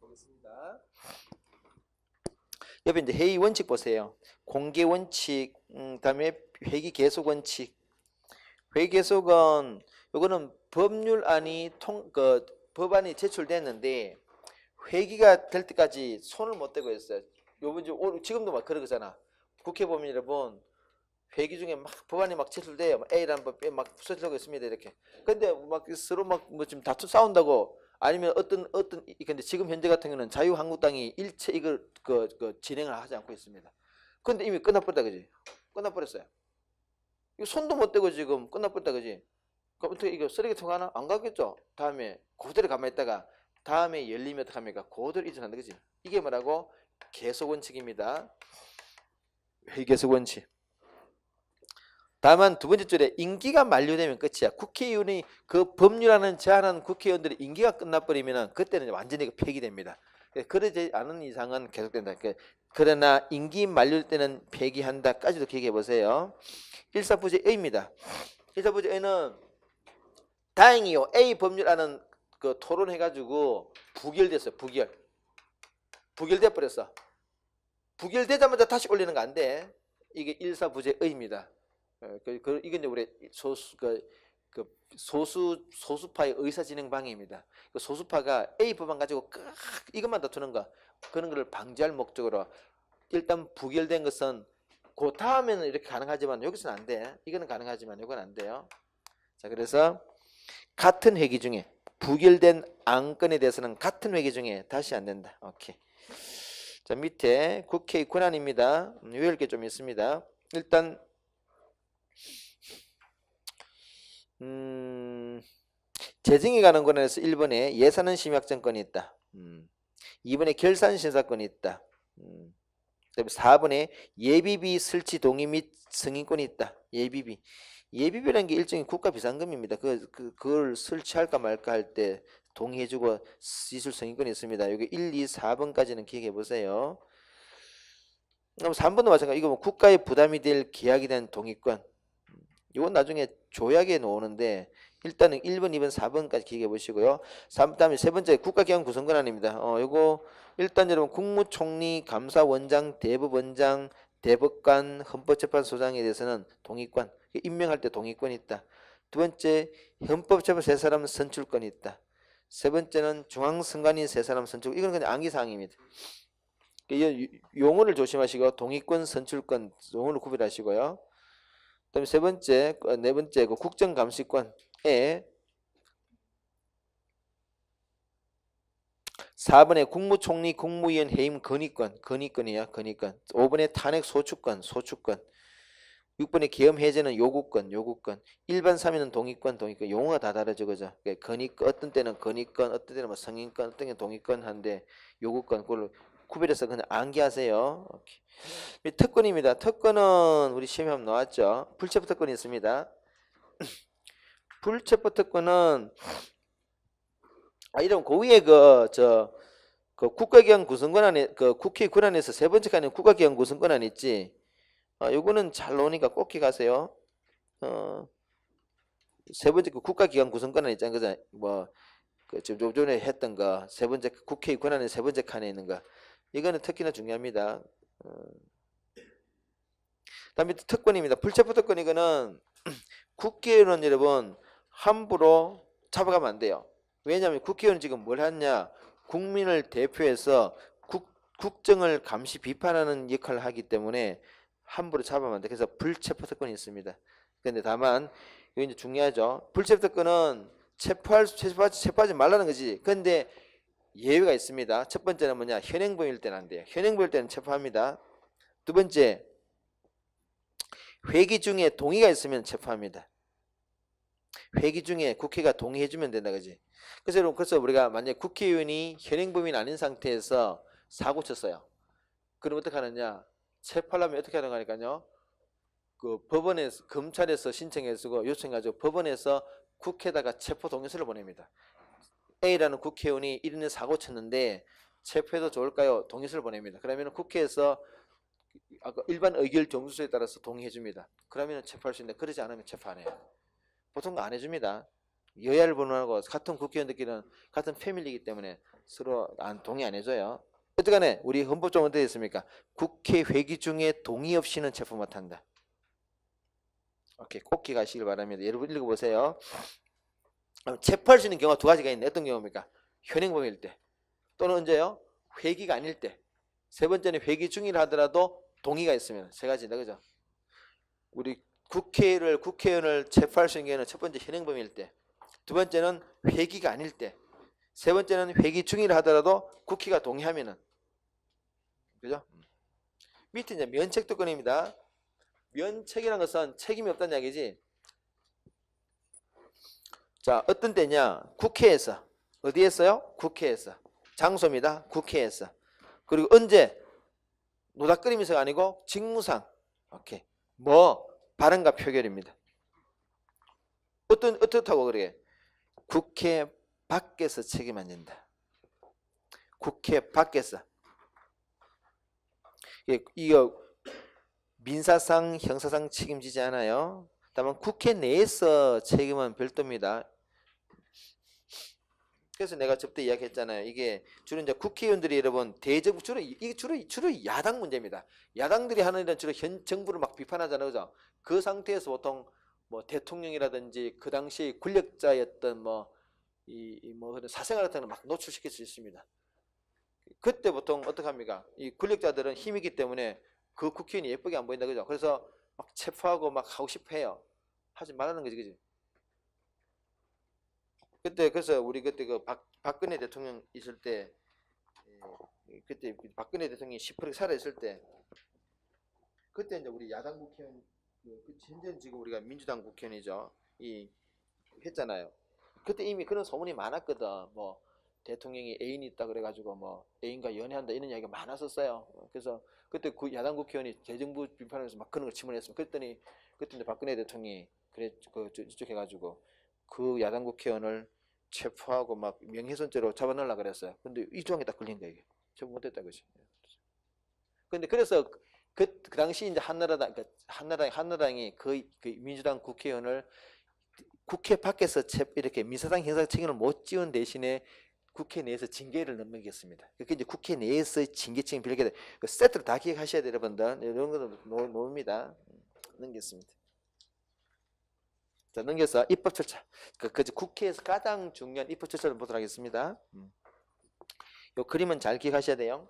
보겠습니다. 옆에 이제 회의 원칙 보세요. 공개 원칙, 그다음에 회기 계속 원칙. 회의 계속은 요거는 법률안이 법안이 제출됐는데 회기가 될 때까지 손을 못 대고 있어요. 요번 지금도 막 그러잖아. 국회 보면 여러분 회기 중에 막 법안이 막 제출돼요. A라는 법 막 부서지고 있습니다. 이렇게. 근데 막 서로 막 뭐 지금 다투 싸운다고 아니면 어떤 근데 지금 현재 같은 경우는 자유한국당이 일체 이걸 진행을 하지 않고 있습니다. 근데 이미 끝나버렸다 그지? 끝나버렸어요. 이거 손도 못 대고 지금 끝나버렸다 그지? 그럼 어떻게 이거 쓰레기통 하나 안 가겠죠? 다음에 그대로 가만히 있다가 다음에 열리면 어떡합니까? 그대로 이전한다 그지? 이게 뭐라고? 계속 원칙입니다. 회의 계속 원칙. 다만 두 번째 줄에 임기가 만료되면 끝이야. 국회의원이 그 법률안을 제안한 국회의원들의 임기가 끝나버리면 그때는 완전히 폐기됩니다. 그러지 않은 이상은 계속된다. 그러나 임기 만료될 때는 폐기한다까지도 기억해 보세요. 일사부재의입니다. 일사부재의는 다행히요. A 법률안은 토론해가지고 부결됐어요. 부결돼 버렸어. 부결되자마자 다시 올리는 거 안 돼. 이게 일사부재의입니다. 이게 이제 우리 소수파의 의사진행 방해입니다. 소수파가 A 법안 가지고 이것만 다투는 거 그런 걸 방지할 목적으로 일단 부결된 것은 그 다음에는 이렇게 가능하지만 여기서는 안 돼. 이거는 가능하지만 이건 안 돼요. 자, 그래서 같은 회기 중에 부결된 안건에 대해서는 같은 회기 중에 다시 안 된다. 오케이. 자, 밑에 국회의 권한입니다. 외울 게 좀 있습니다. 일단 재정에 관한 권한에서 1번에 예산은 심의확정권이 있다. 2번에 결산심사권이 있다. 4번에 예비비 설치 동의 및 승인권이 있다. 예비비라는 게 일종의 국가 비상금입니다. 그걸 설치할까 말까 할 때 동의해주고 시술 승인권이 있습니다. 여기 1, 2, 4번까지는 기억해 보세요. 그럼 3번도 마찬가지. 이거 뭐 국가의 부담이 될 계약에 대한 동의권. 이건 나중에 조약에 나오는데 일단은 1번, 2번, 4번까지 기억해 보시고요. 다음에 세 번째 국가기관 구성 권한입니다. 요거 일단 여러분 국무총리, 감사원장, 대법원장, 대법관, 헌법재판소장에 대해서는 동의권, 임명할 때 동의권이 있다. 두 번째 헌법재판 세 사람 선출권이 있다. 세 번째는 중앙선관위 세 사람 선출. 이건 그냥 암기사항입니다. 용어를 조심하시고 동의권, 선출권 용어를 구별하시고요. 그다음에 네 번째 국정감시권에 4번에 국무총리, 국무위원 해임 건의권이야. 5번에 탄핵 소추권. 6번에 계엄 해제는 요구권. 일반 3위는 동의권. 용어가 다 다르죠, 그죠? 어떤 때는 건의권, 어떤 때는 뭐 승인권, 어떤 때는 동의권 한데 요구권 그걸로 구별해서 그냥 암기하세요. 오케이. 특권입니다. 특권은 우리 시험에 한번 나왔죠. 불체포 특권이 있습니다. 불체포 특권은 이런 고위의 국가기관 구성권안에 국회 권한에서 세 번째 칸에 국가기관 구성권안 있지. 요거는 잘 나오니까 꼭 기억하세요. 세 번째 국가기관 구성권안 있잖아요. 그죠? 좀 전에 했던 거 세 번째 국회 권한의 세 번째 칸에 있는 거 이거는 특히나 중요합니다. 다음에 특권입니다. 불체포 특권 이거는 국회의원은 여러분 함부로 잡아가면 안 돼요. 왜냐하면 국회의원은 지금 뭘 하냐? 국민을 대표해서 국정을 감시 비판하는 역할을 하기 때문에 함부로 잡으면 안 돼. 그래서 불체포 특권이 있습니다. 그런데 다만 이거 이제 중요하죠. 불체포 특권은 체포하지 말라는 거지. 그런데 예외가 있습니다. 첫 번째는 뭐냐? 현행범일 때는 안 돼요. 현행범일 때는 체포합니다. 두 번째, 회기 중에 동의가 있으면 체포합니다. 회기 중에 국회가 동의해주면 된다, 그지? 그래서 우리가 만약 국회의원이 현행범인 아닌 상태에서 사고 쳤어요. 그럼 어떻게 하느냐? 체포하려면 어떻게 하는 거니까요? 법원에서 검찰에서 신청해서 요청해가지고 법원에서 국회에다가 체포 동의서를 보냅니다. A라는 국회의원이 이런 사고 쳤는데 체포해도 좋을까요? 동의서를 보냅니다. 그러면 국회에서 일반 의결 점수에 따라서 동의해 줍니다. 그러면 체포할 수 있는데 그러지 않으면 체포 안 해요. 보통 안 해줍니다. 여야를 불문하고 같은 국회의원들끼리는 같은 패밀리이기 때문에 서로 동의 안 해줘요. 어쨌간에 우리 헌법적으로 어떻게 됐습니까? 국회 회기 중에 동의 없이는 체포 못한다. 오케이, 꼭 기억하시길 바랍니다. 여러분 읽어보세요. 체포할 수 있는 경우가 두 가지가 있는데 어떤 경우입니까? 현행범일 때 또는 언제요? 회기가 아닐 때. 세 번째는 회기 중이라 하더라도 동의가 있으면. 세 가지다, 그죠? 우리 국회의원을 체포할 수 있는 경우는 첫 번째 현행범일 때, 두 번째는 회기가 아닐 때, 세 번째는 회기 중이라 하더라도 국회가 동의하면은, 그죠? 밑에 이제 면책특권입니다. 면책이라는 것은 책임이 없다는 이야기지. 자, 어떤 때냐? 국회에서. 어디에서요? 국회에서. 장소입니다. 국회에서. 그리고 언제? 노닥거리면서가 아니고 직무상. 오케이. 발언과 표결입니다. 어떻다고 그래? 국회 밖에서 책임 안 진다. 국회 밖에서. 이거 민사상, 형사상 책임지지 않아요. 다만 국회 내에서 책임은 별도입니다. 그래서 내가 저때 이야기했잖아요. 이게 주로 이제 국회의원들이 여러분 대정부 이게 주로 야당 문제입니다. 야당들이 하는 일은 주로 현 정부를 막 비판하잖아요, 그죠? 그 상태에서 보통 뭐 대통령이라든지 그 당시 권력자였던 그런 사생활 같은 걸 막 노출시킬 수 있습니다. 그때 보통 어떻게 합니까? 이 권력자들은 힘이기 때문에 그 국회의원이 예쁘게 안 보인다, 그죠? 그래서 막 체포하고 막 하고 싶어 해요. 하지 말라는 거지, 그지? 그래서 우리 그때 박근혜 대통령 있을 때, 그때 박근혜 대통령이 10% 살아있을 때, 그때 이제 우리 야당 국회의원, 현재 지금 우리가 민주당 국회의원이죠. 했잖아요. 그때 이미 그런 소문이 많았거든. 뭐 대통령이 애인이 있다 그래가지고 뭐 애인과 연애한다 이런 이야기가 많았었어요. 그래서 그때 야당 국회의원이 대정부 비판하면서 막 그런 걸 질문했어요. 그랬더니 그때 이제 박근혜 대통령이 이쪽 해가지고 그 야당 국회의원을 체포하고 막 명예훼손죄로 잡아넣으려고 그랬어요. 근데 이 조항에 딱 걸린 거예요. 체포 못했다 그지. 근데 그래서 그 당시 이제 한나라당이 그 민주당 국회의원을 국회 밖에서 이렇게 민사상 형사 책임을 못 지운 대신에 국회 내에서 징계를 넘기겠습니다. 그게 이제 국회 내에서 징계 책임 빌게 그 세트를 다 기억하셔야 돼요, 여러분들. 이런 것도 놓습니다. 넘겼습니다. 자, 넘겨서 입법 절차. 국회에서 가장 중요한 입법 절차를 보도록 하겠습니다. 이 그림은 잘 기억하셔야 돼요.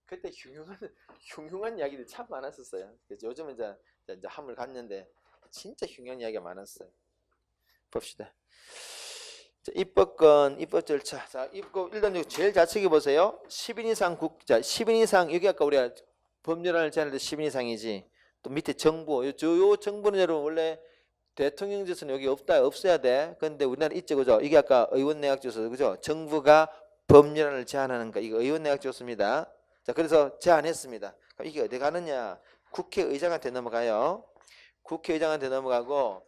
그때 흉흉한 이야기들이 참 많았었어요. 그래서 요즘은 이제 함을 갔는데 진짜 흉흉한 이야기가 많았어요. 봅시다. 자, 입법권, 입법 절차. 자, 일단 제일 좌측에 보세요. 10인 이상 10인 이상, 여기 아까 우리가 법률안을 제안할 때 10인 이상이지. 또 밑에 정부, 요 정부는 여러분 원래 대통령 제서는 여기 없어야 돼. 근데 우리나라 있죠, 그죠? 이게 아까 의원 내각 제서, 그죠? 정부가 법률안을 제안하는 거, 이거 의원 내각 제서입니다. 자, 그래서 제안했습니다. 그럼 이게 어디 가느냐? 국회의장한테 넘어가요. 국회의장한테 넘어가고,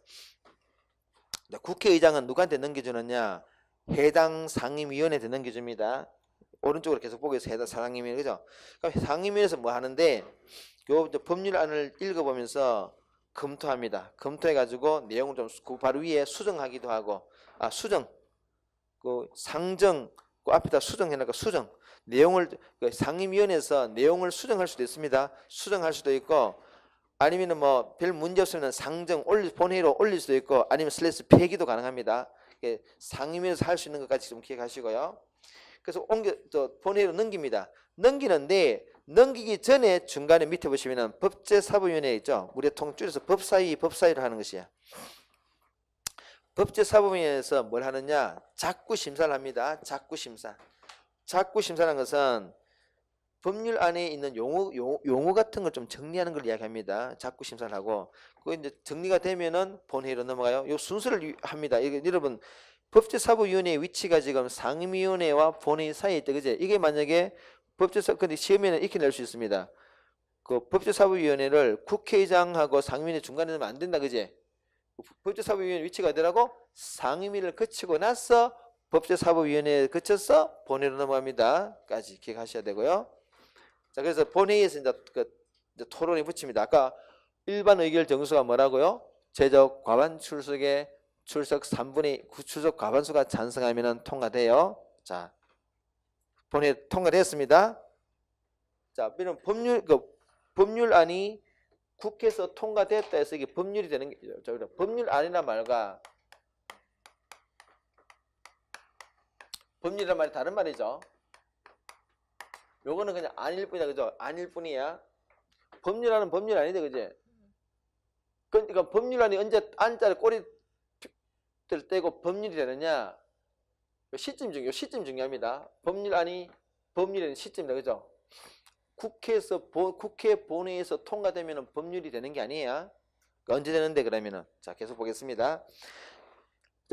국회의장은 누구한테 넘겨주느냐? 해당 상임위원회한테 넘겨줍니다. 오른쪽으로 계속 보고 있어요. 해당 상임위원회, 그죠? 그럼 상임위원회에서 뭐 하는데, 요 법률안을 읽어보면서 검토합니다. 검토해가지고 내용을 좀 그 바로 위에 수정하기도 하고, 수정, 상정, 앞에다 수정해놓고 수정. 내용을 상임위원회에서 내용을 수정할 수도 있습니다. 수정할 수도 있고 아니면은 뭐 별 문제 없으면 상정 본회의로 올릴 수도 있고 아니면 슬래시 폐기도 가능합니다. 상임위원회에서 할 수 있는 것까지 좀 기억하시고요. 그래서 본회의로 넘깁니다. 넘기는데 넘기기 전에 중간에 밑에 보시면은 법제사법위원회 있죠. 우리가 통줄여서 법사위로 하는 것이에요. 법제사법위원회에서 뭘 하느냐? 작구 심사를 합니다. 작구 심사. 작구 심사라는 것은 법률 안에 있는 용어 같은 걸 좀 정리하는 걸 이야기합니다. 작구 심사를 하고 그거 이제 정리가 되면은 본회의로 넘어가요. 요 순서를 합니다. 여러분 법제사법위원회의 위치가 지금 상임위원회와 본회의 사이에 있다, 그제? 이게 만약에 근데 시험에는 이렇게 낼 수 있습니다. 그 법제사법위원회를 국회의장하고 상임위원회 중간에 넣으면 안 된다, 그지? 법제사법위원회 위치가 어디라고? 상임위를 거치고 나서 법제사법위원회에 거쳐서 본회의로 넘어갑니다. 까지 기억하셔야 되고요. 자, 그래서 본회의에서 이제 토론이 붙입니다. 아까 일반 의결 정수가 뭐라고요? 제적 과반 출석 3분의 9 출석 과반수가 찬성하면 통과돼요. 자, 본회의 통과됐습니다. 자, 이런 법률안이 국회에서 통과됐다 해서 이게 법률이 되는 게, 법률안이나 말과 법률이란 말이 다른 말이죠. 요거는 그냥 아닐 뿐이다, 그죠? 아닐 뿐이야. 법률안은 법률 아니다, 그지? 그러니까 법률안이 언제 안자를 꼬리를 떼고 법률이 되느냐? 시점 중요합니다. 법률안이 법률의 시점이다, 그죠? 국회 본회의에서 통과되면 법률이 되는 게 아니에요. 언제 되는데 그러면은 자 계속 보겠습니다.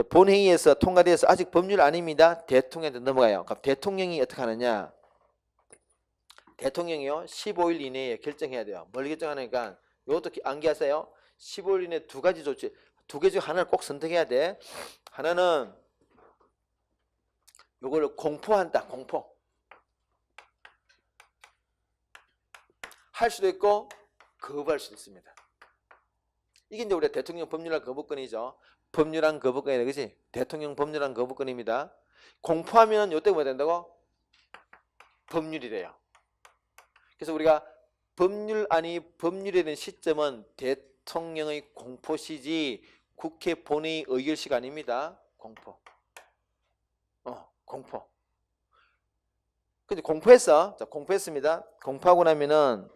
본회의에서 통과돼서 아직 법률 아닙니다. 대통령한테 넘어가요. 그럼 대통령이 어떻게 하느냐? 대통령이요 15일 이내에 결정해야 돼요. 뭘 결정하니까 이것도 암기하세요. 15일 이내 두 가지 조치, 두 개 중 하나를 꼭 선택해야 돼. 하나는 요거를 공포한다. 공포. 할 수도 있고 거부할 수도 있습니다. 이게 이제 우리가 대통령 법률안 거부권이죠. 법률안 거부권이다, 그지? 대통령 법률안 거부권입니다. 공포하면 요때 뭐 된다고? 법률이래요. 그래서 우리가 법률안이 법률에 대한 시점은 대통령의 공포시지 국회 본회의 의결 시간입니다. 공포. 공포. 근데 공포했어. 자, 공포했습니다. 공포하고 나면은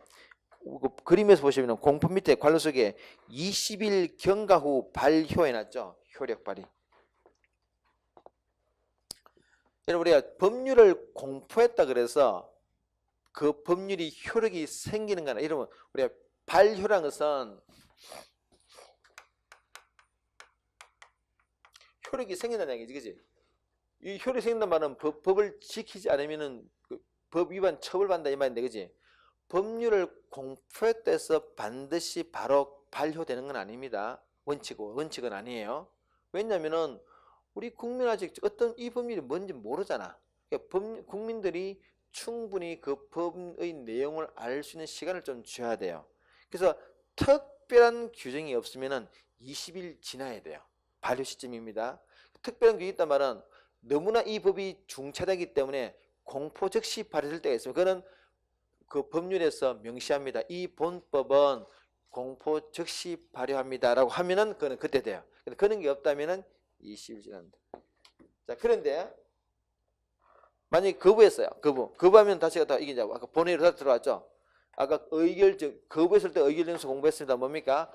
그림에서 보시면 공포 밑에 괄호 속에 20일 경과 후 발효해놨죠. 효력 발휘. 여러분 우리가 법률을 공포했다 그래서 그 법률이 효력이 생기는 거 아니라 이러면 우리가 발효라는 것은 효력이 생긴다는 얘기지, 그지? 이 효력이 생긴다는 말은 법을 지키지 않으면은 법 위반 처벌받는다 이 말인데, 그지? 법률을 공포했다 해서 반드시 바로 발효되는 건 아닙니다. 원칙은 아니에요. 왜냐면은 우리 국민 아직 어떤 이 법률이 뭔지 모르잖아. 그러니까 국민들이 충분히 그 법의 내용을 알 수 있는 시간을 좀 줘야 돼요. 그래서 특별한 규정이 없으면은 20일 지나야 돼요. 발효 시점입니다. 특별한 규정이 있단 말은 너무나 이 법이 중차대이기 때문에 공포 즉시 발효될 때가 있습니다. 그거는 그 법률에서 명시합니다. 이 본법은 공포 즉시 발효합니다라고 하면은 그거는 그때 돼요. 근데 그런 게 없다면은 20일 지난다. 자, 그런데 만약에 거부했어요. 거부하면 다시 다 이게 이제 아까 본회의로 다시 들어왔죠. 아까 거부했을 때 의결 정수 공부했습니다. 뭡니까?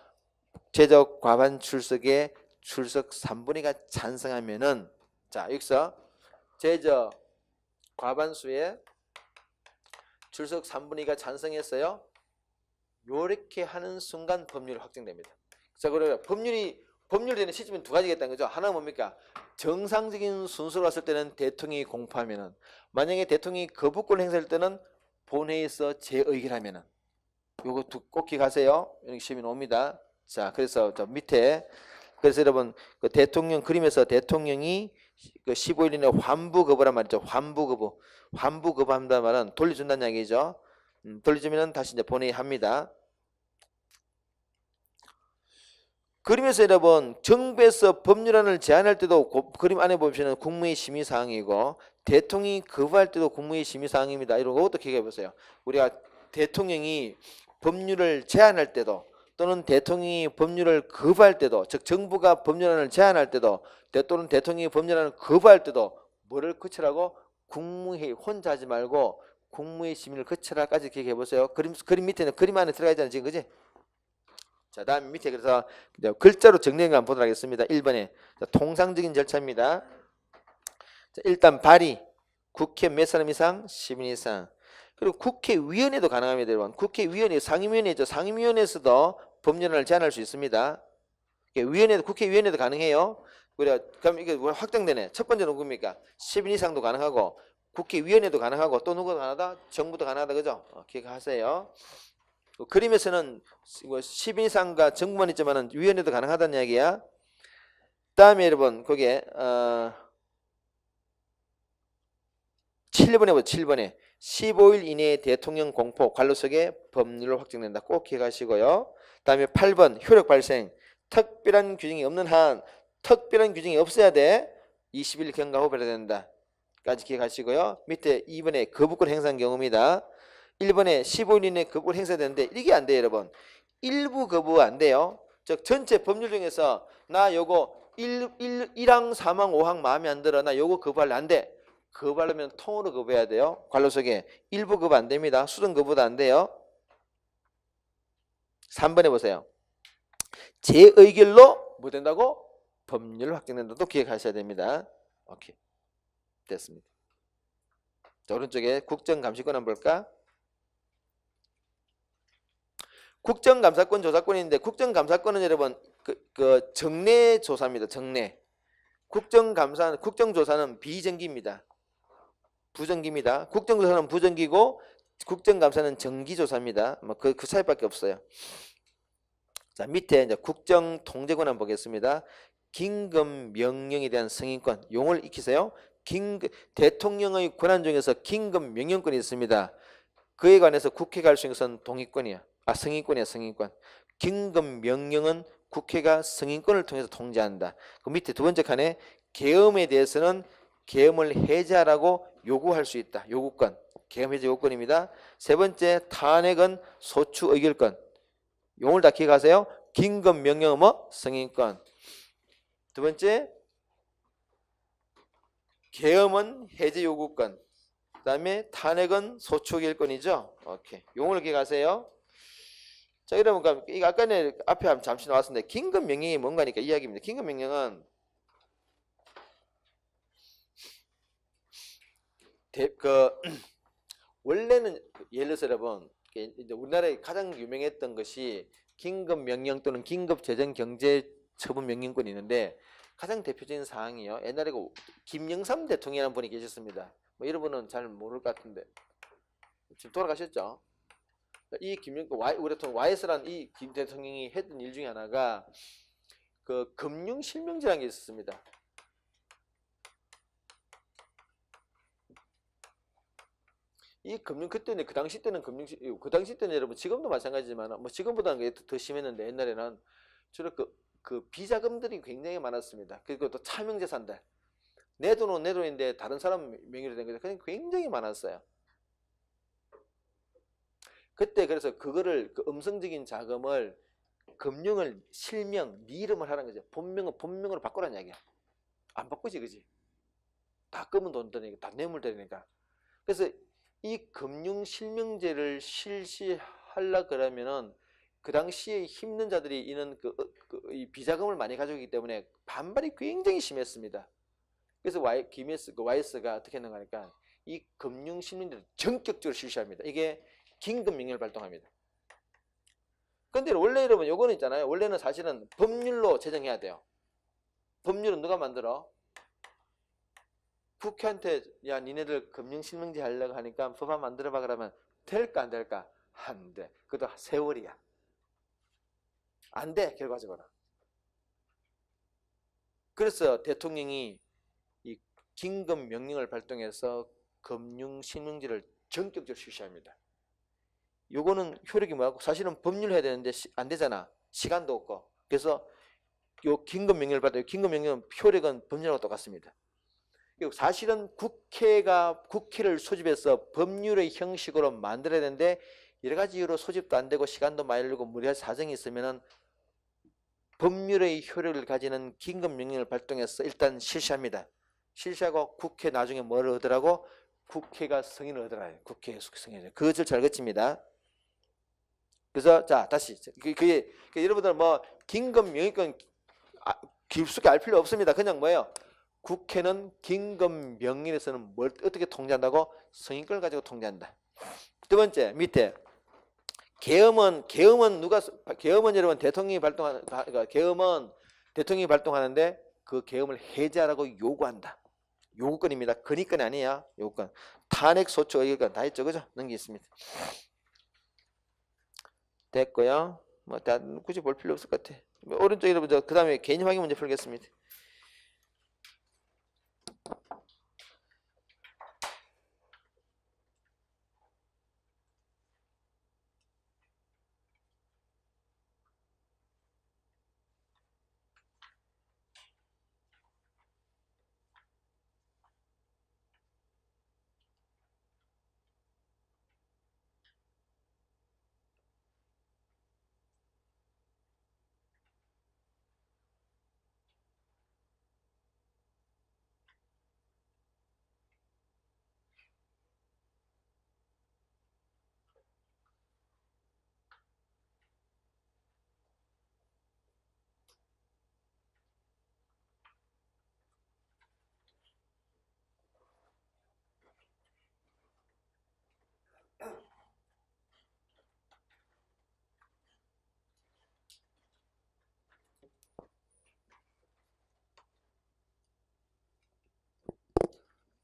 제적 과반 출석에 출석 3분의 2가 찬성하면은 자, 여기서 제적 과반수에 출석 3분의 2가 찬성했어요. 요렇게 하는 순간 법률이 확정됩니다. 자, 그러면 법률되는 시점은 두 가지가 있다는 거죠. 하나는 뭡니까? 정상적인 순서로 왔을 때는 대통령이 공포하면은, 만약에 대통령이 거부권을 행사할 때는 본회의에서 재의결하면은, 요거 꼭 기억하세요. 여기 시험이 옵니다. 자, 그래서 저 밑에, 그래서 여러분 그 대통령 그림에서 대통령이 그 15일 이내 환부 거부란 말이죠. 환부 거부한다는 말은 돌려준다는 얘기죠. 돌려주면은 다시 이제 본회의 합니다. 그림에서 여러분 정부에서 법률안을 제안할 때도 그림 안에 보시면 국무회의 심의 사항이고 대통령이 거부할 때도 국무회의 심의 사항입니다. 이런 것도 기억해 보세요. 우리가 대통령이 법률을 제안할 때도 또는 대통령이 법률을 거부할 때도, 즉 정부가 법률안을 제안할 때도 또는 대통령이 법률안을 거부할 때도 뭐를 거치라고? 국무회의 혼자 하지 말고 국무회의 심의를 거치라까지 기억해 보세요. 그림 밑에는 그림 안에 들어가 있잖아요, 지금, 그지? 자, 다음 밑에 그래서 글자로 정리한 거 한번 보도록 하겠습니다. 1번에 자, 통상적인 절차입니다. 자, 일단 발의, 국회 몇 사람 이상? 10인 이상. 그리고 국회위원회도 가능합니다, 여러분. 국회위원회, 상임위원회죠. 상임위원회에서도 법률안을 제안할 수 있습니다. 국회위원회도 가능해요. 그럼 이게 확정되네. 첫 번째는 누굽니까? 10인 이상도 가능하고 국회의원회도 가능하고 또 누구도 가능하다? 정부도 가능하다. 그죠? 기억하세요. 그림에서는 시민 이상과 정부만 있지만은 위원회도 가능하다는 이야기야. 다음에 여러분 거기에 7번에 보죠. 7번에 15일 이내에 대통령 공포 관료석에 법률로 확정된다. 꼭 기억하시고요. 다음에 8번 효력 발생 특별한 규정이 없는 한 특별한 규정이 없어야 돼. 20일 경과 후 발효된다. 까지 기억하시고요. 밑에 2번에 거부권 행사한 경우입니다. 1번에 15일 이내에 거부권 행사되는데 이게 안 돼요, 여러분. 일부 거부 안 돼요. 즉 전체 법률 중에서 나 요거 1항, 3항, 5항 마음에 안 들어. 나 요거 거부할래. 안 돼. 거부하려면 통으로 거부해야 돼요. 관료석에. 일부 거부 안 됩니다. 수정 거부도 안 돼요. 3번에 보세요. 제 의결로 뭐 된다고? 법률 확정된다도 기억하셔야 됩니다. 오케이. 됐습니다. 자, 오른쪽에 국정감시권 한번 볼까? 국정감사권 조사권인데 국정감사권은 여러분 그 정례 조사입니다. 정례. 국정조사는 비정기입니다. 부정기입니다. 국정조사는 부정기고 국정감사는 정기조사입니다. 뭐 그 차이밖에 없어요. 자, 밑에 이제 국정통제권 한번 보겠습니다. 긴급명령에 대한 승인권. 용어를 익히세요. 대통령의 권한 중에서 긴급명령권이 있습니다. 그에 관해서 국회가 할 수 있는 것은 동의권이야. 승인권이야, 승인권. 긴급명령은 국회가 승인권을 통해서 통제한다. 그 밑에 두 번째 칸에 계엄에 대해서는 계엄을 해제하라고 요구할 수 있다. 요구권. 계엄 해제 요구권입니다. 세 번째 탄핵은 소추 의결권. 용어를 다 기억하세요. 긴급명령은 뭐? 승인권. 두 번째 계엄은 해제 요구권. 그 다음에 탄핵은 소추 의결권이죠. 오케이. 용어를 기억하세요. 자, 그러면 이거 아까 전에 앞에 잠시 나왔었는데 긴급명령이 뭔가니까 이야기입니다. 긴급명령은 원래는 예를 들어서 여러분 이제 우리나라에 가장 유명했던 것이 긴급명령 또는 긴급재정경제처분명령권이 있는데 가장 대표적인 사항이요. 옛날에 김영삼 대통령이라는 분이 계셨습니다. 뭐 이런 분은 잘 모를 것 같은데 지금 돌아가셨죠. 이 우리 대통령 YS라는 이 김 대통령이 했던 일 중에 하나가 그 금융실명제라는 게 있었습니다. 이 그때는 그 당시 때는 그 당시 때는 여러분 지금도 마찬가지지만 뭐 지금보다는 더 심했는데 옛날에는 주로 그 비자금들이 굉장히 많았습니다. 그리고 또 차명재산들 내 돈은 내 돈인데 다른 사람 명의로 된 거죠. 굉장히 많았어요. 그때 그래서 그거를 그 음성적인 자금을 금융을 실명 네 이름을 하라는 거죠. 본명으로 바꾸라는 이야기야. 안 바꾸지, 그지? 다 검은 돈 되니까 다 뇌물 되니까. 그래서 이 금융실명제를 실시하려 그러면은 그 당시에 힘든 자들이 이는 이 비자금을 많이 가지고 있기 때문에 반발이 굉장히 심했습니다. 그래서 YS가 어떻게 했는가 하니까 이 금융실명제를 전격적으로 실시합니다. 이게 긴급명령을 발동합니다. 근데 원래 여러분 요거는 있잖아요. 원래는 사실은 법률로 제정해야 돼요. 법률은 누가 만들어? 국회한테 야 니네들 금융실명제 하려고 하니까 법안 만들어봐 그러면 될까 안 될까? 안 돼. 그것도 세월이야. 안 돼, 결과적으로. 그래서 대통령이 이 긴급명령을 발동해서 금융실명제를 전격적으로 실시합니다. 요거는 효력이 뭐하고 사실은 법률 해야 되는데 안 되잖아. 시간도 없고. 그래서 요 긴급명령을 받아요. 긴급명령 효력은 법률하고 똑같습니다. 사실은 국회를 소집해서 법률의 형식으로 만들어야 되는데 여러 가지 이유로 소집도 안 되고 시간도 많이 들고 무리한 사정이 있으면은 법률의 효력을 가지는 긴급명령을 발동해서 일단 실시합니다. 실시하고 국회 나중에 뭘 얻으라고? 국회가 승인을 얻으라요. 국회에 승인을. 그것을 잘 거칩니다. 그래서 자 다시 그게 여러분들 뭐 긴급명령권 깊숙이 알 필요 없습니다. 그냥 뭐예요? 국회는 긴급명령에서는 뭘 어떻게 통제한다고? 승인권을 가지고 통제한다. 두 번째 밑에 계엄은 여러분 대통령이 계엄은 대통령이 발동하는데 그 계엄을 해제하라고 요구한다. 요구권입니다. 건의권이 아니야. 요구권. 탄핵 소추 의결권 다 했죠. 그죠? 넘기겠습니다. 됐고요. 뭐 다 굳이 볼 필요 없을 것 같아. 오른쪽에 보죠. 그 다음에 개념 확인 문제 풀겠습니다.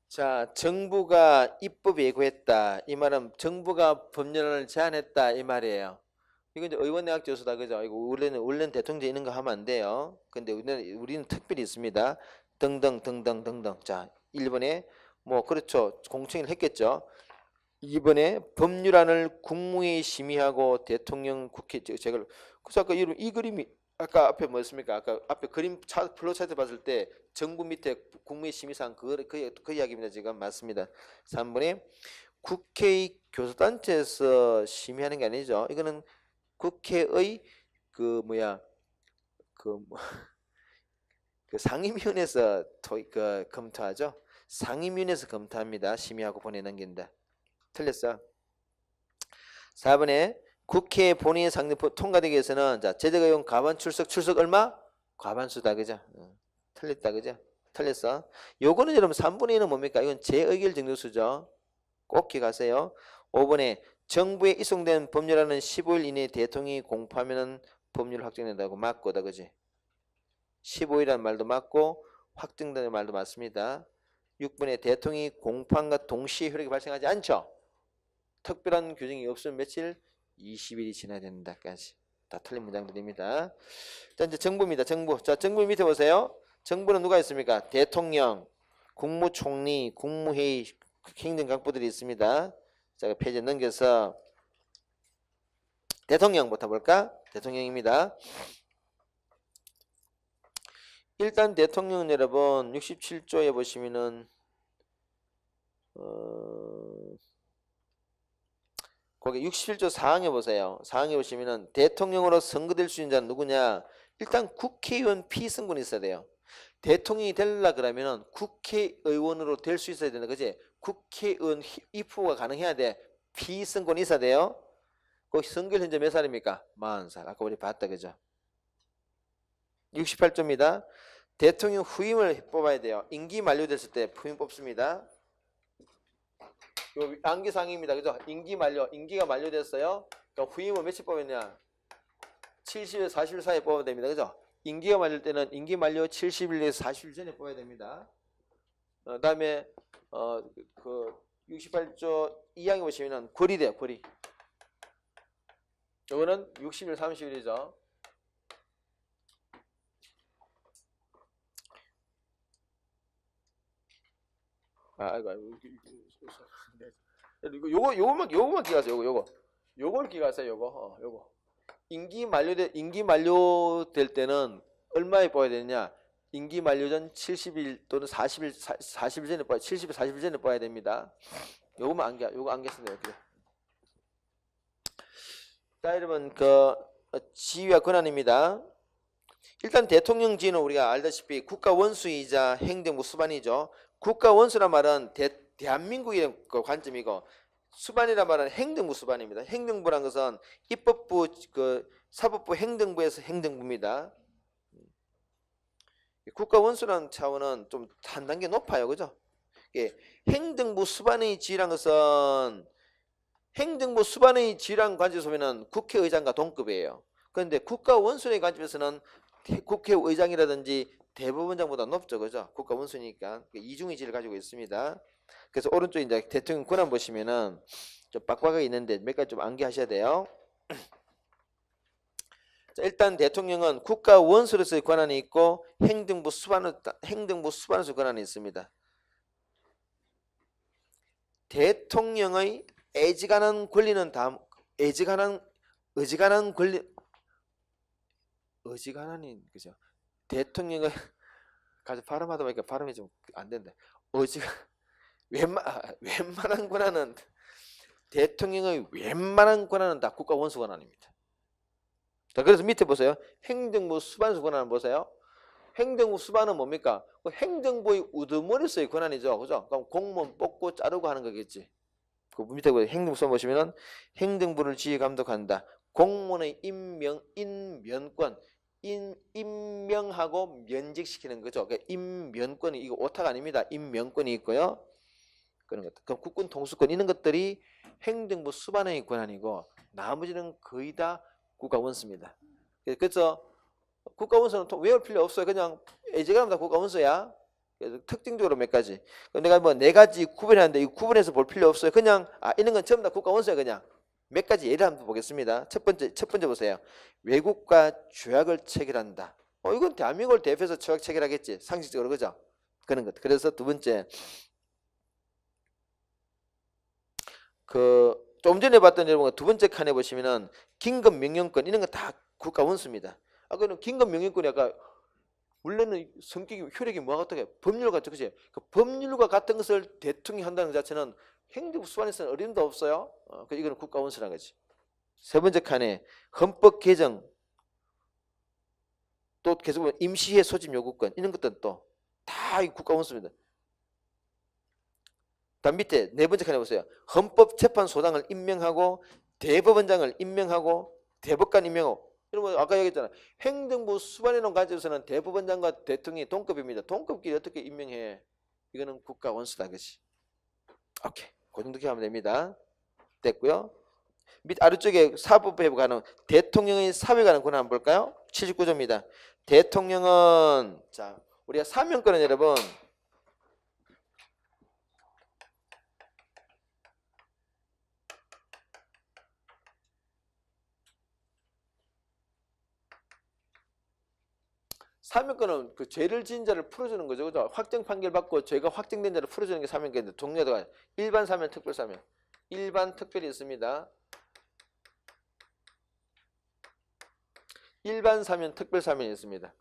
자, 정부가 입법 예고했다. 이 말은 정부가 법률안을 제안했다 이 말이에요. 이거 이제 의원내각 조수다, 그죠? 이거 원래는 대통령 있는 거 하면 안 돼요. 근데 우리는 특별히 있습니다. 등등 등등 등등. 자, 1번에 뭐 그렇죠. 공청회를 했겠죠. 2번에 법률안을 국무회의 심의하고 대통령 국회 제걸. 그래서 아까 이 그림이 아까 앞에 뭐였습니까? 아까 앞에 그림 플로우 차트 봤을 때 정부 밑에 국무회의 심의사항 그 이야기입니다. 지금 맞습니다. 3번에 국회의 교섭단체에서 심의하는 게 아니죠. 이거는 국회의 그 뭐야 그 상임위원회에서 검토하죠. 상임위원회에서 검토합니다. 심의하고 보내는 게다. 틀렸어. 4번에 국회 본회의 상정 통과되기 위해서는 자 제적의원 과반 출석 얼마? 과반수다, 그죠? 틀렸다, 그죠? 틀렸어. 요거는 여러분 3분의 1은 뭡니까? 이건 제의결 정도수죠. 꼭 기억하세요. 5번에 정부에 이송된 법률안은 15일 이내에 대통령이 공포하면 법률 확정된다고 맞고다, 그지? 15일이라는 말도 맞고 확정되는 말도 맞습니다. 6번에 대통령이 공포함과 동시에 효력이 발생하지 않죠. 특별한 규정이 없으면 며칠? 20일이 지나야 된다까지. 다 틀린 문장들입니다. 자, 이제 정부입니다. 정부. 자, 정부 밑에 보세요. 정부는 누가 있습니까? 대통령, 국무총리, 국무회의, 행정각부들이 있습니다. 자, 페이지 넘겨서 대통령부터 볼까? 대통령입니다. 일단 대통령은 여러분 67조에 보시면은 거기 67조 4항에 보세요. 4항에 보시면은 대통령으로 선거될 수 있는 자는 누구냐? 일단 국회의원 피선권이 있어야 돼요. 대통령이 되려 그러면은 국회의원으로 될 수 있어야 된다, 그지? 국회의원 입후가 가능해야 돼. 피선권이 있어야 돼요. 그 선거일 현재 몇 살입니까? 40살. 아까 우리 봤다, 그죠? 68조입니다. 대통령 후임을 뽑아야 돼요. 임기 만료됐을 때 후임 뽑습니다. 요 암기사항입니다. 그죠? 임기 만료. 임기가 만료됐어요. 그러니까 후임을 며칠 뽑았냐? 70일, 40일 사이에 뽑아야 됩니다. 그죠? 임기가 만료될 때는 임기 만료 70일에서 40일 전에 뽑아야 됩니다. 그다음에 그 68조 2항에 보시면은 권리돼요. 권리. 요거는 60일, 30일이죠. 요거만 기억하세요. 요걸 기억하세요. 요거. 임기 만료될 때는 얼마에 뽑아야 되느냐? 임기 만료 전 70일 또는 40일 전에 뽑아야 70일, 40일 전에 뽑아야 됩니다. 요거 안겼습니다. 이렇게. 자, 여러분 지위와 권한입니다. 일단 대통령 지위는 우리가 알다시피 국가 원수이자 행정부 수반이죠. 국가 원수란 말은 대한민국의 관점이고 수반이란 말은 행정부 수반입니다. 행정부란 것은 입법부, 사법부, 행정부에서 행정부입니다. 국가 원수라는 차원은 좀 한 단계 높아요, 그죠? 행정부 수반의 지위란 것은 행정부 수반의 지위란 관점에서 보면 국회의장과 동급이에요. 그런데 국가 원수의 관점에서는 국회의장이라든지 대법원장보다 높죠, 그죠? 국가 원수니까 이중의지를 가지고 있습니다. 그래서 오른쪽 이제 대통령 권한 보시면은 좀 빡빡하게 있는데 몇 가지 좀 암기하셔야 돼요. 자, 일단 대통령은 국가 원수로서의 권한이 있고 행정부 수반으로서의 권한이 있습니다. 대통령의 애지간한 권리는 다음 의지간한 권리 의지간한이 그죠? 대통령의 가서 발음하다 보니까 발음이 좀 안 된다. 웬만한 권한은 대통령의 웬만한 권한은 다 국가 원수 권한입니다. 자, 그래서 밑에 보세요. 행정부 수반수 권한을 보세요. 행정부 수반은 뭡니까? 행정부의 우두머리로서의 권한이죠. 그죠? 그럼 공무원 뽑고 자르고 하는 거겠지. 그 밑에 보세요. 행정부 수반 보시면은 행정부를 지휘 감독한다. 공무원의 임면권, 임명하고 면직시키는 거죠. 그러니까 임면권이 이거 오타가 아닙니다. 임명권이 있고요. 그런 것. 그럼 국군 통수권 이런 것들이 행정부 수반의 권한이고 나머지는 거의 다 국가 원수입니다. 그래서 국가 원수는 외울 필요 없어요. 그냥 애지간하면 다 국가 원수야. 그래서 특징적으로 몇 가지. 내가 뭐 네 가지 구분하는데 이 구분해서 볼 필요 없어요. 그냥 이런 건 전부 다 국가 원수야. 그냥 몇 가지 예를 한번 보겠습니다. 첫 번째 보세요. 외국과 조약을 체결한다. 이건 대한민국을 대표해서 조약 체결하겠지. 상식적으로 그죠? 그런 것. 그래서 두 번째 좀 전에 봤던 여러분 두 번째 칸에 보시면은 긴급 명령권 이런 거 다 국가 원수입니다. 그는 긴급 명령권이 아까 원래는 성격이 효력이 뭐가 같은 게 법률 같죠, 그치? 그 법률과 같은 것을 대통령이 한다는 것 자체는 행정부 수반에서는 어림도 없어요. 이거는 국가 원수라는 거지. 세 번째 칸에 헌법 개정 또 계속 보면 임시회 소집 요구권 이런 것들은 또 다 국가 원수입니다. 다음 밑에 네 번째 칸에 보세요. 헌법재판소장을 임명하고 대법원장을 임명하고 대법관 임명하고 여러분 아까 얘기했잖아. 행정부 수반에는 가지고서는 대법원장과 대통령이 동급입니다. 동급끼리 어떻게 임명해? 이거는 국가 원수다 그것이. 오케이. 그 정도 기억하면 됩니다. 됐고요. 밑 아래쪽에 사법부에 관한 대통령의 사회에 관한 권한 한번 볼까요? 79조입니다. 대통령은 자 우리가 사명권은 여러분 사명권은 그 죄를 지은 자를 풀어주는 거죠. 그죠? 확정 판결 받고 죄가 확정된 자를 풀어주는 게 사명권인데 동료도가 일반 사면, 특별 사면. 일반 특별이 있습니다. 일반 사면, 특별 사면이 있습니다.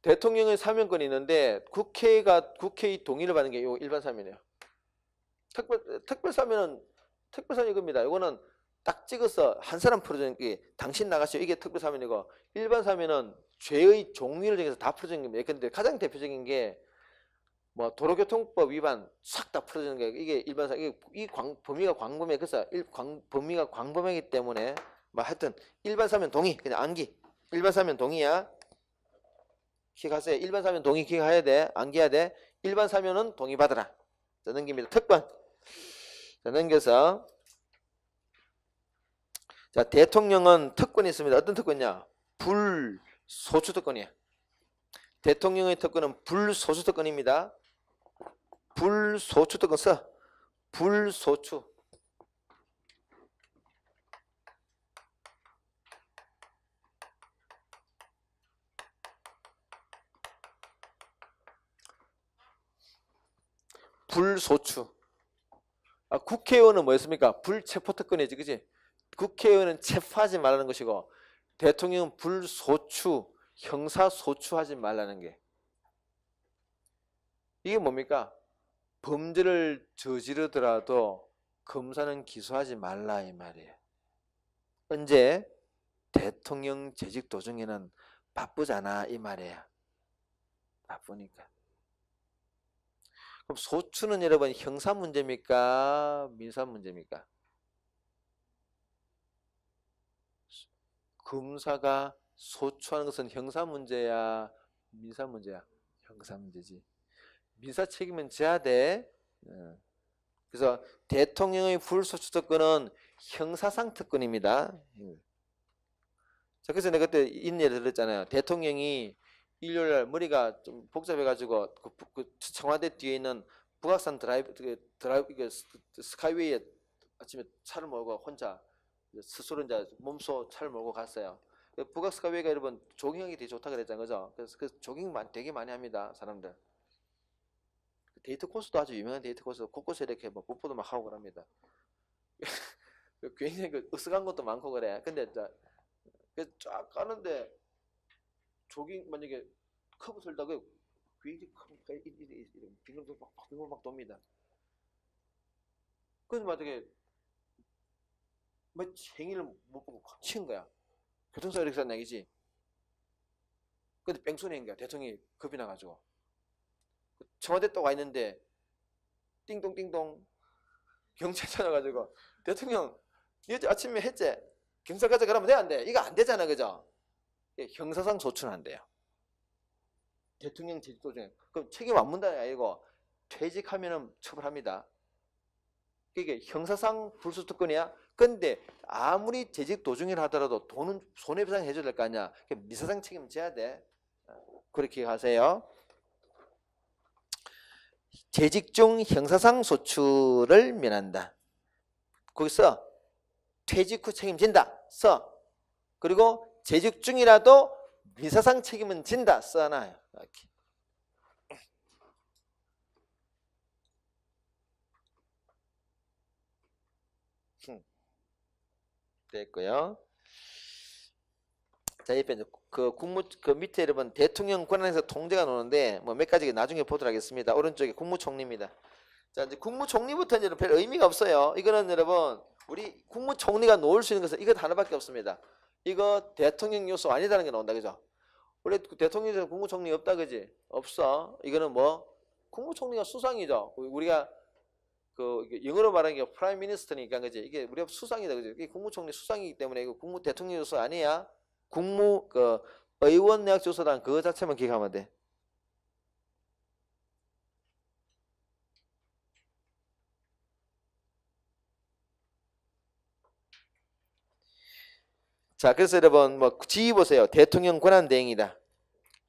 대통령의 사면권이 있는데 국회의 동의를 받는 게 이 일반 사면이에요. 특별 사면은 특별 사면이 겁니다. 이거는 딱 찍어서 한 사람 풀어주는 게 당신 나가시오 이게 특별 사면이고 일반 사면은 죄의 종류를 정해서 다 풀어주는 겁니다. 근데 가장 대표적인 게 뭐 도로교통법 위반 싹 다 풀어주는 게 이게 일반 사면 범위가 광범위해. 그래서 범위가 광범위하기 때문에 뭐 하여튼 일반 사면 동의 그냥 암기 일반 사면 동의야. 기억하세요. 일반 사면 동의 기억해야 돼. 암기해야 돼. 일반 사면은 동의 받으라. 자 넘깁니다. 특권. 자 넘겨서 자 대통령은 특권이 있습니다. 어떤 특권이냐? 불소추 특권이야. 대통령의 특권은 불소추 특권입니다. 불소추 특권 써. 불소추. 불소추. 국회의원은 뭐였습니까? 불체포 특권이지, 그지? 국회의원은 체포하지 말라는 것이고 대통령은 불소추, 형사소추하지 말라는 게 이게 뭡니까? 범죄를 저지르더라도 검사는 기소하지 말라 이 말이에요. 언제? 대통령 재직 도중에는 바쁘잖아 이 말이에요. 바쁘니까. 그럼 소추는 여러분 형사 문제입니까? 민사 문제입니까? 검사가 소추하는 것은 형사 문제야? 민사 문제야? 형사 문제지. 민사 책임은 져야 돼. 그래서 대통령의 불소추 특권은 형사상 특권입니다. 자, 그래서 내가 그때 이런 예를 들었잖아요. 대통령이 일요일 날 머리가 좀 복잡해가지고 그 청와대 뒤에 있는 북악산 드라이브 스카이웨이에 아침에 차를 몰고 혼자 스스로 이제 몸소 차를 몰고 갔어요. 북악 스카이웨이가 여러분 조깅하기 되게 좋다 그랬잖아요, 그죠? 그래서 그 조깅 되게 많이 합니다, 사람들. 데이트 코스도 아주 유명한 데이트 코스, 곳곳에 이렇게 뭐 뽀뽀도 막 하고 그럽니다. 굉장히 그 으쓱한 것도 많고 그래. 근데 쫙 가는데 조깅 만약에 커브 설다가 굉장히 빙글 막 돕니다. 그래서 만약에 뭐 행위를 못 보고 콱 치는 거야. 교통사고 이렇게 산 얘기지. 근데 뺑소니인 거야. 대통령이 겁이 나가지고. 청와대 또 와 있는데 띵동띵동 경찰 찾아가지고 대통령 어제 아침에 했지? 경찰까지 가라면 돼 안 돼? 이거 안 되잖아, 그죠? 형사상 소추는 안 돼요. 대통령 재직 도중에. 그럼 책임 안 문다 아니고 퇴직하면은 처벌합니다. 이게 형사상 불소특권이야. 근데 아무리 재직 도중이라 하더라도 돈은 손해배상 해줘야 될 거 아니야. 미사상 책임 져야 돼. 그렇게 하세요. 재직 중 형사상 소추를 면한다. 거기서 퇴직 후 책임진다 써. 그리고 재직 중이라도 미사상 책임은 진다 써놔요. 이렇게. 됐고요. 자, 옆에 그 밑에 여러분 대통령 권한에서 통제가 나오는데 뭐 몇 가지 나중에 보도록 하겠습니다. 오른쪽에 국무총리입니다. 자, 이제 국무총리부터 이제 별 의미가 없어요. 이거는 여러분 우리 국무총리가 놓을 수 있는 것은 이것 하나밖에 없습니다. 이거 대통령 요소 아니다는 게 나온다, 그죠? 원래 대통령에서 국무총리 없다, 그지? 없어. 이거는 뭐 국무총리가 수상이죠. 우리가 그 영어로 말하는 게 프라임 미니스터니까, 그지? 이게 우리가 수상이다, 그지? 이게 국무총리 수상이기 때문에 이거 국무 대통령 요소 아니야. 의원 내각 조사단 그거 자체만 기억하면 돼. 자, 그래서 여러분 뭐 지휘 보세요. 대통령 권한 대행이다.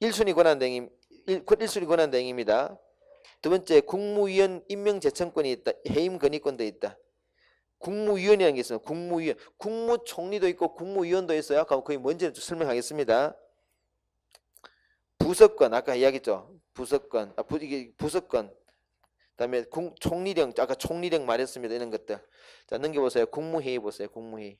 1순위 권한 대행 1순위 권한 대행입니다. 두 번째 국무위원 임명 제청권이 있다. 해임 건의권도 있다. 국무위원이라는 게 있어요. 국무위원, 국무총리도 있고 국무위원도 있어요. 그럼 그게 뭔지는 좀 설명하겠습니다. 부서권 아까 이야기했죠. 부서권, 이게 부서권. 그다음에 총리령 아까 총리령 말했습니다. 이런 것들. 자, 넘겨보세요. 국무회의 보세요. 국무회의.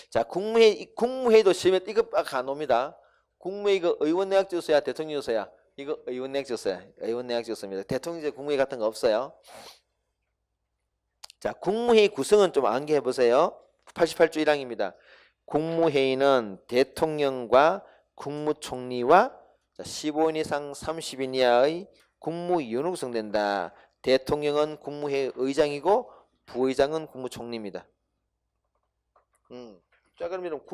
자, 국무회의도 시험에 이거 안 옵니다. 국무회의 이거 의원 내각 조서야 대통령 조서야. 이거 의원 내각 조서야. 의원 내각 조서입니다. 대통령 국무회의 같은 거 없어요. 자, 국무회의 구성은 좀 암기해 보세요. 88조 1항입니다. 국무회의는 대통령과 국무총리와 15인 이상 30인 이하의 국무위원으로 구성된다. 대통령은 국무회의 의장이고 부의장은 국무총리입니다. 자, 그러면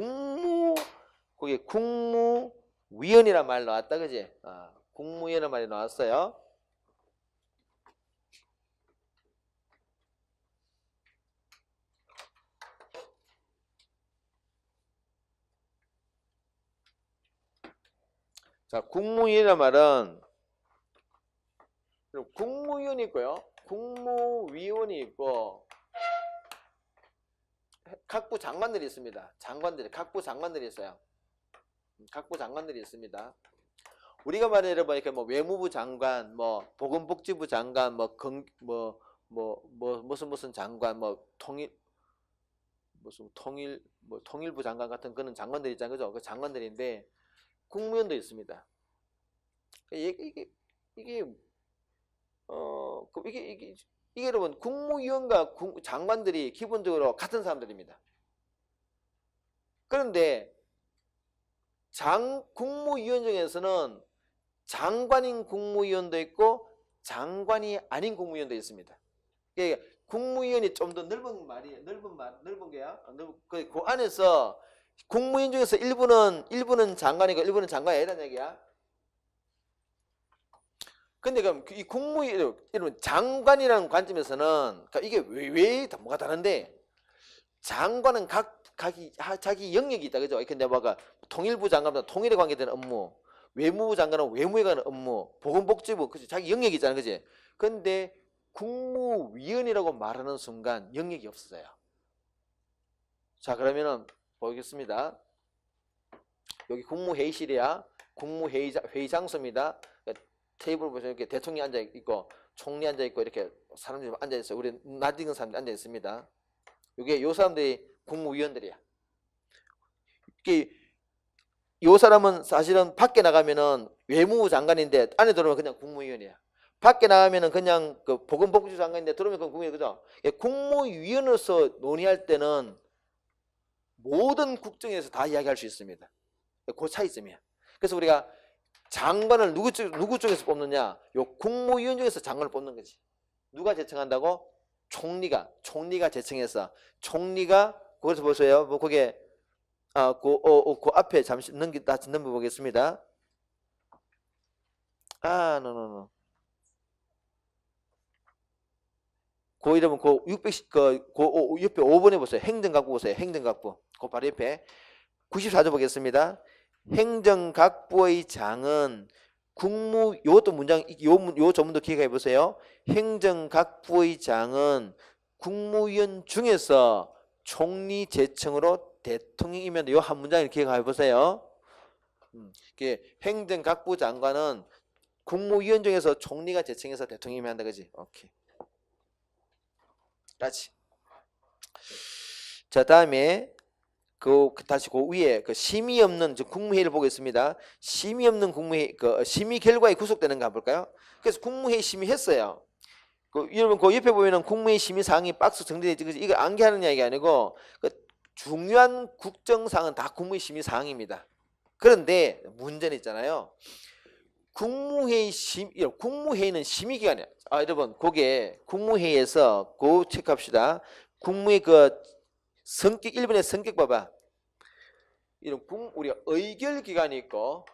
거기 국무위원이란 말 나왔다, 그지? 국무위원이란 말이 나왔어요. 자, 국무위원이란 말은 국무위원이 있고요. 국무위원이 있고 각부 장관들이 있습니다. 각부 장관들이 있어요. 각부 장관들이 있습니다. 우리가 말해 여러분 이렇게 뭐 외무부 장관, 뭐 보건복지부 장관, 무슨 장관, 통일부 장관 같은 그런 장관들이 있잖아요, 그죠? 그 장관들인데 국무위원도 있습니다. 이게 여러분 국무위원과 장관들이 기본적으로 같은 사람들입니다. 그런데 국무위원 중에서는 장관인 국무위원도 있고 장관이 아닌 국무위원도 있습니다. 그러니까 국무위원이 좀 더 넓은 게야. 그 안에서 국무위원 중에서 일부는 장관이고 일부는 장관이 아니라는 얘기야. 근데 그럼 이 여러분 장관이라는 관점에서는 그러니까 이게 왜 뭐가 다른데 장관은 자기 영역이 있다, 그죠? 근데 뭐가 통일부 장관은 통일에 관계되는 업무, 외무부 장관은 외무에 관한 업무, 보건복지부, 그지? 자기 영역이 있잖아, 그지? 근데 국무위원이라고 말하는 순간 영역이 없어요. 자, 그러면은 보겠습니다. 여기 국무회의실이야. 국무회의 장소입니다. 테이블 보시면 이렇게 대통령이 앉아 있고 총리 앉아 있고 이렇게 사람들이 앉아 있어요. 우리 낯익은 사람들이 앉아 있습니다. 이게 요 사람들이 국무위원들이야. 이게 요 사람은 사실은 밖에 나가면은 외무부 장관인데 안에 들어오면 그냥 국무위원이야. 밖에 나가면은 그냥 그 보건복지부 장관인데 들어오면 그건 국무위원, 그죠? 국무위원으로서 논의할 때는 모든 국정에서 다 이야기할 수 있습니다. 그 차이점이야. 그래서 우리가 장관을 누구 쪽에서 뽑느냐? 요 국무위원 중에서 장관을 뽑는 거지. 누가 제청한다고? 총리가 제청해서 총리가 거기서 보세요. 뭐 거기에 그 앞에 잠시 넘겨보겠습니다. 노. 그 이름은 그 610, 옆에 5번에 보세요. 행정각부 보세요. 행정각부. 그 바로 옆에 94조 보겠습니다. 행정각부의 장은 요것도 문장, 요 조문도 기억해 보세요. 행정각부의 장은 국무위원 중에서 총리 제청으로 대통령이면 요 한 문장을 기억해 보세요. 행정각부 장관은 국무위원 중에서 총리가 제청해서 대통령이 한다, 그지? 오케이. 같이. 자, 다음에 다시 그 위에 심의 없는 국무회의를 보겠습니다. 심의 없는 국무회의, 심의 결과에 구속되는 거 한번 볼까요? 그래서 국무회의 심의했어요. 여러분 그 옆에 보면은 국무회의 심의 사항이 박스 정리되어 있지. 이거 암기하는 이야기 아니고 중요한 국정사항은 다 국무회의 심의 사항입니다. 그런데 문제는 있잖아요. 국무회의는 심의기관이야. 여러분 그게 국무회의에서 체크합시다. 국무회의 성격 1번의 성격 봐봐. 이런 우리가 의결기관이 있고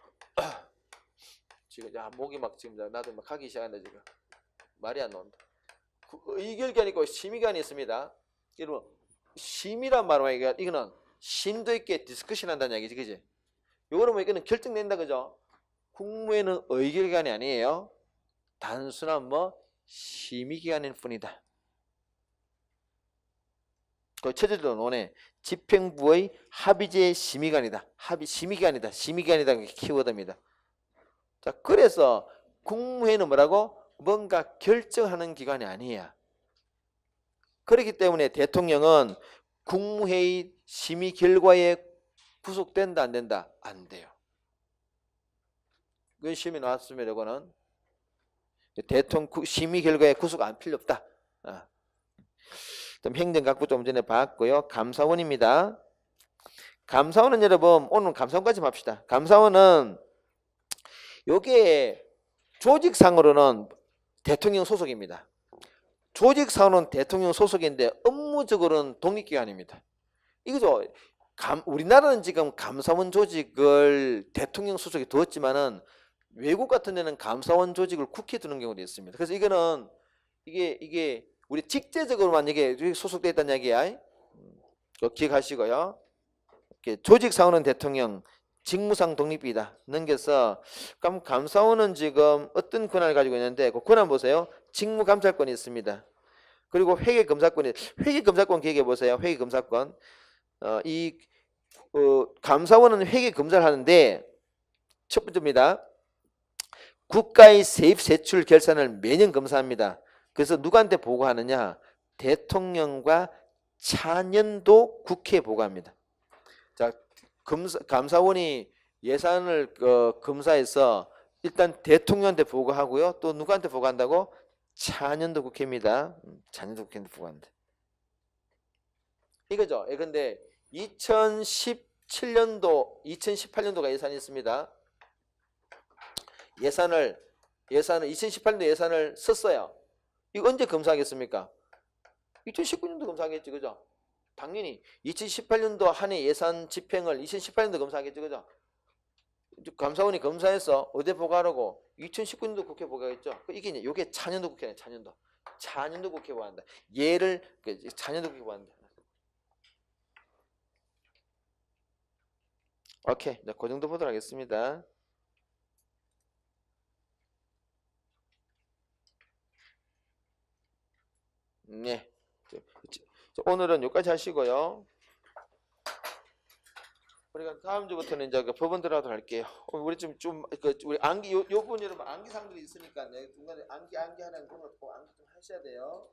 지금 목이 막 지금 나도 막 하기 시작한다 지금. 말이 안 나온다. 의결기관이 있고 심의기관이 있습니다. 여러분 심의란 말은 이거는 심도 있게 디스커션 한다는 얘기지, 그지? 요거는 뭐 이거는 결정낸다, 그죠? 국무회의는 의결기관이 아니에요. 단순한 심의기관일 뿐이다. 처제도 논해 집행부의 합의제 심의관이다. 심의기관이다. 심의기관이다. 키워드입니다. 자, 그래서 국무회의는 뭐라고? 뭔가 결정하는 기관이 아니야. 그렇기 때문에 대통령은 국무회의 심의 결과에 구속된다, 안 된다? 안 돼요. 이건 시험에 나왔습니다. 이거는 대통령 심의 결과에 구속 안 필요 없다. 행정각부 좀 전에 봤고요. 감사원입니다. 감사원은 여러분 오늘 감사원까지 합시다. 감사원은 요게 조직상으로는 대통령 소속입니다. 조직상으로는 대통령 소속인데 업무적으로는 독립기관입니다. 이거죠. 우리나라는 지금 감사원 조직을 대통령 소속에 두었지만은 외국 같은 데는 감사원 조직을 국회에 두는 경우도 있습니다. 그래서 이거는 이게 우리 직제적으로만 이게 소속되어 있다는 얘기야. 기억하시고요. 조직상으로는 대통령, 직무상 독립이다. 넘겨서 그럼 감사원은 지금 어떤 권한을 가지고 있는데 그 권한 보세요. 직무감찰권이 있습니다. 그리고 회계검사권 기억해 보세요. 회계검사권. 감사원은 회계검사를 하는데 첫 번째입니다. 국가의 세입 세출 결산을 매년 검사합니다. 그래서 누구한테 보고하느냐? 대통령과 차년도 국회에 보고합니다. 자, 감사원이 예산을 검사해서 일단 대통령한테 보고하고요. 또 누구한테 보고한다고? 차년도 국회입니다. 차년도 국회한테 보고한다. 이거죠. 근데 2018년도가 예산이 있습니다. 예산을 2018년도 예산을 썼어요. 이거 언제 검사하겠습니까? 2019년도 검사하겠지, 그죠? 당연히 2018년도 한 해 예산 집행을 2018년도 검사하겠지, 그죠? 감사원이 검사해서 어디 보고하라고? 2019년도 국회 보고하겠죠? 이게 이제 요게 차년도 국회네, 차년도. 차년도 국회 보고한다. 얘를 차년도 국회 보고한다. 오케이. 네, 그 정도 보도록 하겠습니다. 네. 오늘은 여기까지 하시고요. 우리가 다음 주부터는 이제 그 법원 들어가도록 할게요. 우리 우리 암기 요 분 여러분 암기 상들이 있으니까 네, 중간에 암기 하는 그런 거 꼭 암기 좀 하셔야 돼요.